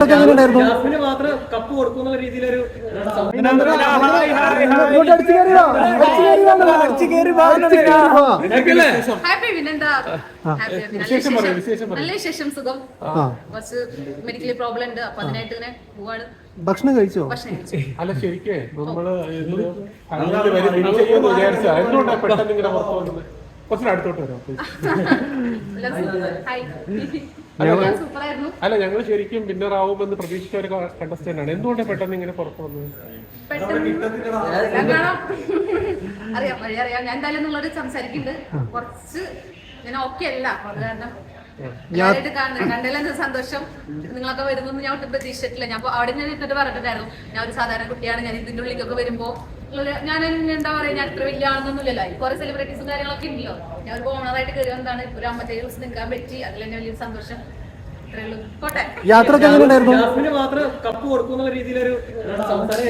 മാത്രം കപ്പ് കൊടുക്കുന്ന രീതിയിലൊരു നല്ല വിശേഷം, സുഖം. കുറച്ച് മെഡിക്കലി പ്രോബ്ലം ഉണ്ട്, അപ്പൊ അതിനായിട്ട് ഇങ്ങനെ പോവാണ്. ഭക്ഷണം കഴിച്ചോ? അല്ല ശരിക്കേ നമ്മള് എന്തുകൊണ്ടാ പെട്ടെന്ന് ഇങ്ങനെ പുറത്തു വന്നത്? കുറച്ച് അടുത്തോട്ട് വരാം. അല്ല ഞങ്ങൾ ശരിക്കും വിന്നർ ആവുമെന്ന് പ്രതീക്ഷിച്ച ഒരു കണ്ടസ്റ്റന്റ് ആണ്. എന്തുകൊണ്ടാണ് പെട്ടെന്ന് ഇങ്ങനെ പുറത്തു വന്നത്? അറിയാം അറിയാം, ഞാൻ എന്തായാലും നിങ്ങളോട് സംസാരിക്കുന്നുണ്ട്. കുറച്ച് ഞാൻ ഓക്കെ അല്ല, അത് കാരണം കണ്ടതിലെന്ത് സന്തോഷം. നിങ്ങളൊക്കെ വരുന്നു ഞാൻ ഒട്ടും പ്രതീക്ഷിച്ചിട്ടില്ല. ഞാൻ അവിടെ ഞാൻ എന്നിട്ട് പറഞ്ഞിട്ടുണ്ടായിരുന്നു, ഞാൻ ഒരു സാധാരണ കുട്ടിയാണ്, ഞാൻ ഇതിന്റെ ഉള്ളിലേക്കൊക്കെ വരുമ്പോ ഞാൻ എന്താ പറയാ, ഞാൻ ഇത്ര വലിയ ആണെന്നൊന്നുമില്ലല്ലോ. കുറെ സെലിബ്രിറ്റീസും കാര്യങ്ങളൊക്കെ ഉണ്ടല്ലോ. ഞാൻ ഒരു ഓണറായിട്ട് കയറി വന്നതാണ്. ഒരു 57 ദിവസം നിൽക്കാൻ പറ്റി, അതിൽ തന്നെ വലിയൊരു സന്തോഷം. ഇത്രേ ഉള്ളൂ. കോട്ടെ യാത്ര മാത്രം കപ്പ് കൊടുക്കുന്ന രീതിയിലൊരു സംസാരം